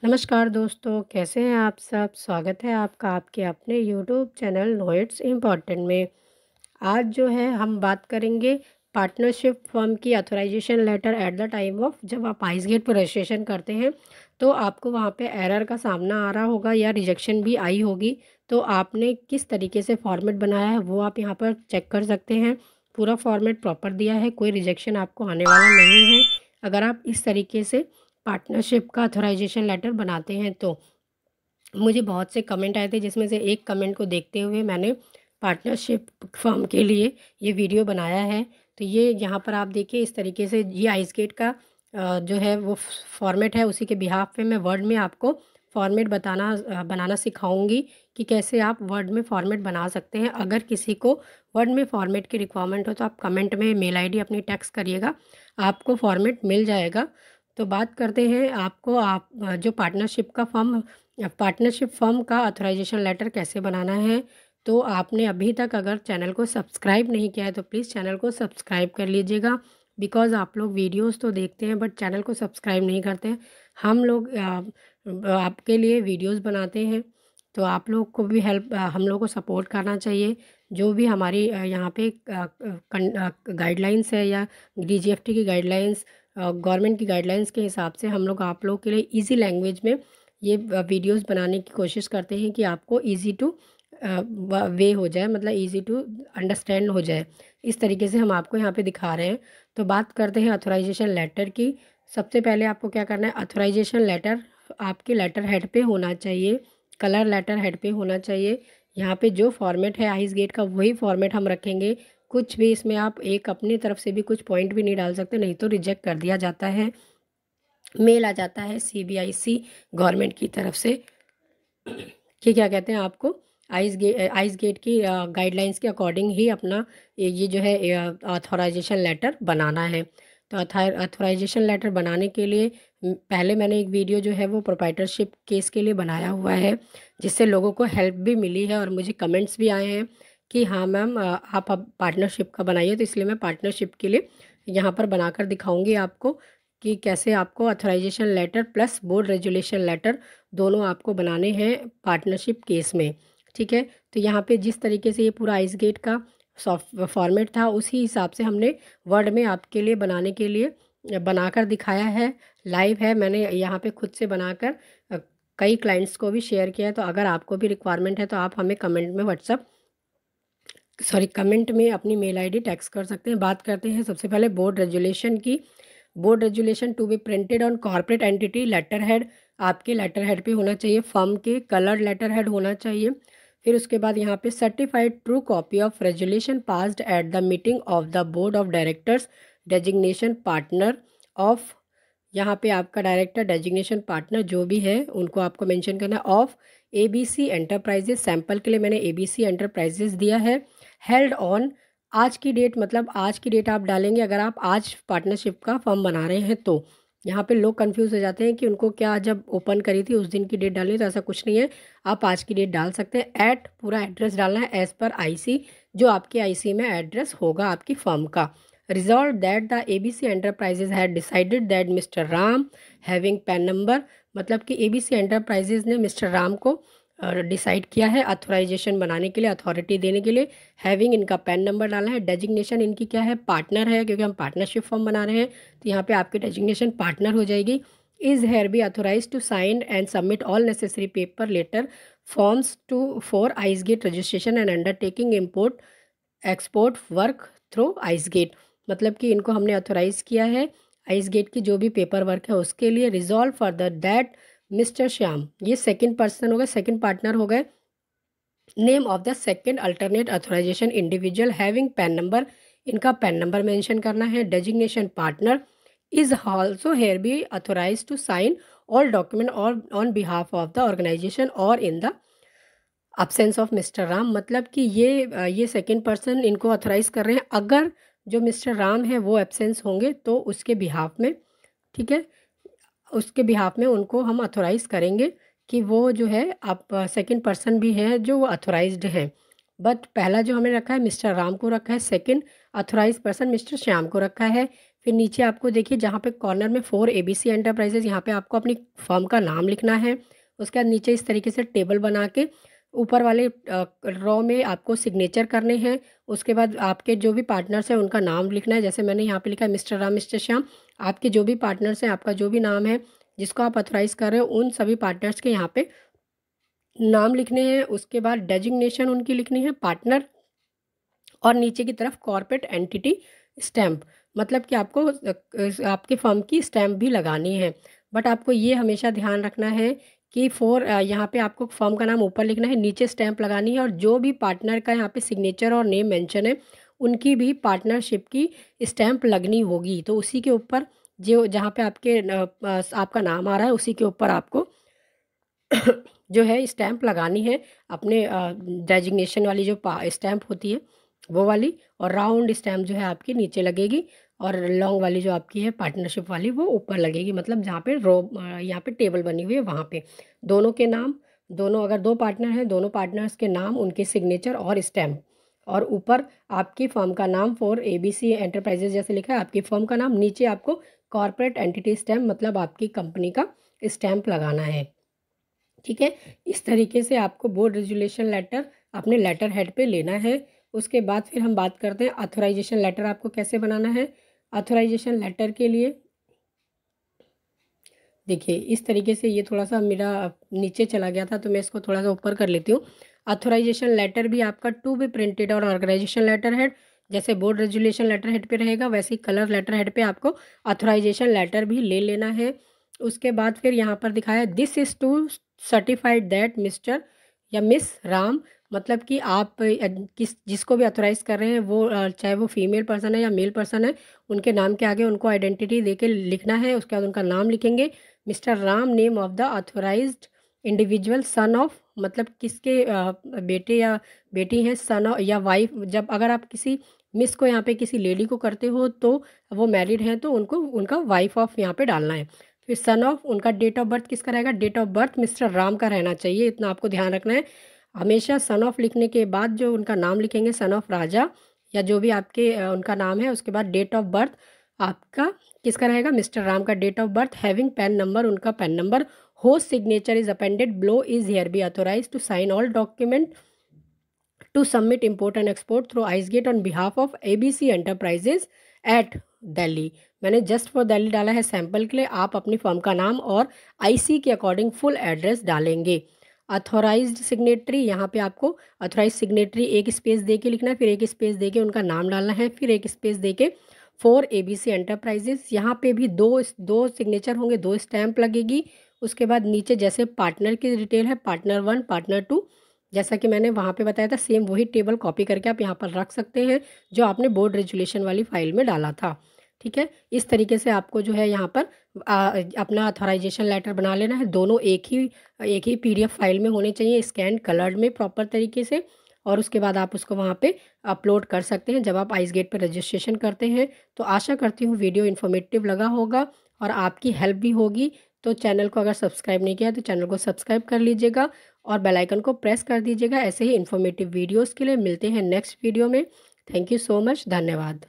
नमस्कार दोस्तों, कैसे हैं आप सब। स्वागत है आपका आपके अपने YouTube channel know it's important में। आज जो है हम बात करेंगे पार्टनरशिप फर्म की authorisation letter at the time of जब आप आइसगेट पर रजिस्ट्रेशन करते हैं तो आपको वहाँ पे एरर का सामना आ रहा होगा या रिजेक्शन भी आई होगी। तो आपने किस तरीके से फॉर्मेट बनाया है वो आप यहाँ पर चेक कर सकते हैं। पूरा फॉर्मेट प्रॉपर दिया है, कोई रिजेक्शन आपको आने वाला नहीं है अगर आप इस तरीके से पार्टनरशिप का ऑथराइजेशन लेटर बनाते हैं तो। मुझे बहुत से कमेंट आए थे जिसमें से एक कमेंट को देखते हुए मैंने पार्टनरशिप फर्म के लिए ये वीडियो बनाया है। तो ये यहाँ पर आप देखिए इस तरीके से ये आइसगेट का जो है वो फॉर्मेट है, उसी के बिहाफ पे मैं वर्ड में आपको फॉर्मेट बनाना सिखाऊंगी कि कैसे आप वर्ड में फॉर्मेट बना सकते हैं। अगर किसी को वर्ड में फॉर्मेट की रिक्वायरमेंट हो तो आप कमेंट में मेल आईडी अपनी टेक्स्ट करिएगा, आपको फॉर्मेट मिल जाएगा। तो बात करते हैं आपको जो पार्टनरशिप फर्म का ऑथराइजेशन लेटर कैसे बनाना है। तो आपने अभी तक अगर चैनल को सब्सक्राइब नहीं किया है तो प्लीज़ चैनल को सब्सक्राइब कर लीजिएगा। बिकॉज़ आप लोग वीडियोस तो देखते हैं बट चैनल को सब्सक्राइब नहीं करते हैं। हम लोग आपके लिए वीडियोस बनाते हैं, तो आप लोग को भी हम लोग को सपोर्ट करना चाहिए। जो भी हमारी यहाँ पे गाइडलाइंस है या डीजीएफटी की गाइडलाइंस, गवर्नमेंट की गाइडलाइंस के हिसाब से हम लोग आप लोग के लिए इजी लैंग्वेज में ये वीडियोस बनाने की कोशिश करते हैं कि आपको इजी टू वे हो जाए, मतलब इजी टू अंडरस्टैंड हो जाए। इस तरीके से हम आपको यहाँ पे दिखा रहे हैं। तो बात करते हैं ऑथराइजेशन लेटर की। सबसे पहले आपको क्या करना है, ऑथराइजेशन लेटर आपके लेटर हेड पे होना चाहिए, कलर लेटर हेड पे होना चाहिए। यहाँ पे जो फॉर्मेट है आइस गेट का वही फॉर्मेट हम रखेंगे। कुछ भी इसमें आप एक अपनी तरफ से भी कुछ पॉइंट भी नहीं डाल सकते, नहीं तो रिजेक्ट कर दिया जाता है, मेल आ जाता है सीबीआईसी गवर्नमेंट की तरफ से कि क्या कहते हैं आपको आइस गेट की गाइडलाइंस के अकॉर्डिंग ही अपना ये जो है ऑथराइजेशन लेटर बनाना है। तो ऑथराइजेशन लेटर बनाने के लिए पहले मैंने एक वीडियो जो है वो प्रोप्राइटरशिप केस के लिए बनाया हुआ है, जिससे लोगों को हेल्प भी मिली है और मुझे कमेंट्स भी आए हैं कि हाँ मैम आप अब पार्टनरशिप का बनाइए। तो इसलिए मैं पार्टनरशिप के लिए यहाँ पर बनाकर दिखाऊंगी आपको कि कैसे आपको authorisation letter plus board resolution letter दोनों आपको बनाने हैं पार्टनरशिप केस में। ठीक है, तो यहाँ पे जिस तरीके से ये पूरा आइस गेट का सॉफ्ट फॉर्मेट था उसी हिसाब से हमने वर्ड में आपके लिए बनाने के लिए बनाकर दिखाया है। लाइव है, मैंने यहाँ पे खुद से बनाकर कई क्लाइंट्स को भी शेयर किया है। तो अगर आपको भी रिक्वायरमेंट है तो आप हमें कमेंट में अपनी मेल आईडी टेक्स्ट कर सकते हैं। बात करते हैं सबसे पहले बोर्ड रेजुलेशन की। Board resolution to be printed on corporate entity letterhead, आपके लेटर हेड पे होना चाहिए, फर्म के कलर लेटर हेड होना चाहिए। फिर उसके बाद यहाँ पे certified true copy of resolution passed at the meeting of the board of directors designation partner of, यहाँ पे आपका डायरेक्टर डेजिग्नेशन पार्टनर जो भी है उनको आपको मेंशन करना है, ऑफ एबीसी एंटरप्राइजेस। सैंपल के लिए मैंने एबीसी एंटरप्राइजेस दिया है। हेल्ड ऑन, आज की डेट मतलब आज की डेट आप डालेंगे अगर आप आज पार्टनरशिप का फॉर्म बना रहे हैं तो। यहाँ पे लोग कंफ्यूज हो जाते हैं कि उनको क्या जब ओपन करी थी उस दिन की डेट डालनी, तो ऐसा कुछ नहीं है, आप आज की डेट डाल सकते हैं। एट पूरा एड्रेस डालना है एज पर आईसी, जो आपके आईसी में एड्रेस होगा आपकी फर्म का। Resolve that the ABC enterprises had decided that mister Ram having PAN number, मतलब कि एबीसी एंटरप्राइजेज ने मिस्टर राम को डिसाइड किया है अथोराइजेशन बनाने के लिए, अथॉरिटी देने के लिए। हैविंग इनका पैन नंबर डालना है। डेजिग्नेशन इनकी क्या है, पार्टनर है, क्योंकि हम पार्टनरशिप फॉर्म बना रहे हैं तो यहाँ पे आपकी डेजिग्नेशन पार्टनर हो जाएगी। Is hereby authorise to sign and submit all necessary paper letter forms to for ICEGATE registration and undertaking import export work through ICEGATE, मतलब कि इनको हमने अथोराइज किया है आइस गेट की जो भी पेपर वर्क है उसके लिए। Resolve further that mister Shyam, ये सेकंड पर्सन हो गए, सेकंड पार्टनर हो गए। Name of the second alternate authorisation individual having PAN number, इनका पैन नंबर मेंशन करना है। Designation partner is also hereby authorise to sign all document और on behalf of the organisation और in the absence of mister Ram, मतलब कि ये second person इनको authorise कर रहे हैं। अगर जो मिस्टर राम है वो एब्सेंस होंगे तो उसके बिहाफ में, ठीक है, उसके बिहाफ में उनको हम अथोराइज करेंगे कि वो जो है आप सेकंड पर्सन भी है जो वो अथोराइज्ड है। बट पहला जो हमने रखा है मिस्टर राम को रखा है, second authorise person mister Shyam को रखा है। फिर नीचे आपको देखिए जहाँ पे कॉर्नर में फॉर ABC एंटरप्राइजेज, यहाँ पे आपको अपनी फर्म का नाम लिखना है। उसके बाद नीचे इस तरीके से टेबल बना के ऊपर वाले रो में आपको सिग्नेचर करने हैं। उसके बाद आपके जो भी पार्टनर्स हैं उनका नाम लिखना है। जैसे मैंने यहाँ पे लिखा है मिस्टर राम, मिस्टर श्याम। आपके जो भी पार्टनर्स हैं, आपका जो भी नाम है जिसको आप ऑथराइज कर रहे हो, उन सभी पार्टनर्स के यहाँ पे नाम लिखने हैं। उसके बाद डेजिग्नेशन उनकी लिखनी है, पार्टनर, और नीचे की तरफ कॉर्पोरेट एंटिटी स्टैम्प, मतलब कि आपको आपके फर्म की स्टैम्प भी लगानी है। बट आपको ये हमेशा ध्यान रखना है कि यहाँ पे आपको फर्म का नाम ऊपर लिखना है, नीचे स्टैम्प लगानी है, और जो भी पार्टनर का यहाँ पे सिग्नेचर और नेम मेंशन है उनकी भी पार्टनरशिप की स्टैम्प लगनी होगी। तो उसी के ऊपर जो जहाँ पे आपका नाम आ रहा है उसी के ऊपर आपको जो है स्टैम्प लगानी है। अपने डेजिग्नेशन वाली जो स्टैम्प होती है वो वाली, और राउंड स्टैम्प जो है आपकी नीचे लगेगी, और लॉन्ग वाली जो आपकी है पार्टनरशिप वाली वो ऊपर लगेगी। मतलब जहाँ पे यहाँ पे टेबल बनी हुई है वहाँ पे दोनों के नाम, दोनों अगर दो पार्टनर हैं दोनों पार्टनर्स के नाम, उनके सिग्नेचर और स्टैम्प, और ऊपर आपकी फर्म का नाम फॉर ABC एंटरप्राइजेज जैसे लिखा है आपकी फर्म का नाम, नीचे आपको कॉर्पोरेट एंटिटी स्टैम्प मतलब आपकी कंपनी का स्टैम्प लगाना है। ठीक है, इस तरीके से आपको बोर्ड रेजुलेशन लेटर अपने लेटर हेड पे लेना है। उसके बाद फिर हम बात करते हैं ऑथराइजेशन लेटर आपको कैसे बनाना है। ऑथराइजेशन लेटर के लिए देखिए इस तरीके से, ये थोड़ा सा मेरा नीचे चला गया था तो मैं इसको थोड़ा सा ऊपर कर लेती हूँ। ऑथराइजेशन लेटर भी आपका टू बी प्रिंटेड और ऑर्गेनाइजेशन लेटर हेड, जैसे बोर्ड रेजुलेशन लेटर हेड पे रहेगा वैसे ही कलर लेटर हेड पे आपको ऑथराइजेशन लेटर भी ले लेना है। उसके बाद फिर यहाँ पर दिखाया this is to certified that mister या मिस राम, मतलब कि आप जिसको भी ऑथराइज कर रहे हैं वो चाहे वो फीमेल पर्सन है या मेल पर्सन है, उनके नाम के आगे उनको आइडेंटिटी दे के लिखना है। उसके बाद उनका नाम लिखेंगे, mister Ram name of the authorised individual, son of मतलब किसके बेटे या बेटी हैं, सन या वाइफ। जब अगर आप किसी मिस को यहाँ पे किसी लेडी को करते हो तो वो मैरिड हैं तो उनको उनका वाइफ ऑफ यहाँ पे डालना है। फिर सन ऑफ, उनका डेट ऑफ बर्थ किसका रहेगा, date of birth mister Ram का रहना चाहिए, इतना आपको ध्यान रखना है। हमेशा सन ऑफ लिखने के बाद जो उनका नाम लिखेंगे सन ऑफ राजा या जो भी आपके उनका नाम है, उसके बाद डेट ऑफ बर्थ आपका किसका रहेगा, मिस्टर राम का date of birth, having PAN number, उनका PAN number, whose signature is appended below is hereby authorise to sign all document to submit import and export through ICEGATE on behalf of ABC enterprises at Delhi. मैंने just for Delhi डाला है sample के लिए, आप अपनी firm का नाम और IC के अकॉर्डिंग फुल एड्रेस डालेंगे। अथोराइज्ड सिग्नेटरी, यहाँ पे आपको अथोराइज सिग्नेटरी एक स्पेस दे के लिखना है, फिर एक स्पेस दे के उनका नाम डालना है, फिर एक स्पेस दे के फॉर ABC एंटरप्राइजेस, यहाँ पे भी दो सिग्नेचर होंगे, दो स्टैंप लगेगी। उसके बाद नीचे जैसे पार्टनर की डिटेल है, पार्टनर 1 पार्टनर 2, जैसा कि मैंने वहाँ पे बताया था सेम वही टेबल कॉपी करके आप यहाँ पर रख सकते हैं जो आपने बोर्ड रेजुलेशन वाली फाइल में डाला था। ठीक है, इस तरीके से आपको जो है यहाँ पर अपना अथॉराइजेशन लेटर बना लेना है। दोनों एक ही PDF फाइल में होने चाहिए, स्कैन कलर्ड में प्रॉपर तरीके से, और उसके बाद आप उसको वहाँ पे अपलोड कर सकते हैं जब आप आइसगेट पर रजिस्ट्रेशन करते हैं। तो आशा करती हूँ वीडियो इन्फॉर्मेटिव लगा होगा और आपकी हेल्प भी होगी। तो चैनल को अगर सब्सक्राइब नहीं किया तो चैनल को सब्सक्राइब कर लीजिएगा और बेल आइकन को प्रेस कर दीजिएगा। ऐसे ही इन्फॉर्मेटिव वीडियोज़ के लिए मिलते हैं नेक्स्ट वीडियो में। थैंक यू सो मच, धन्यवाद।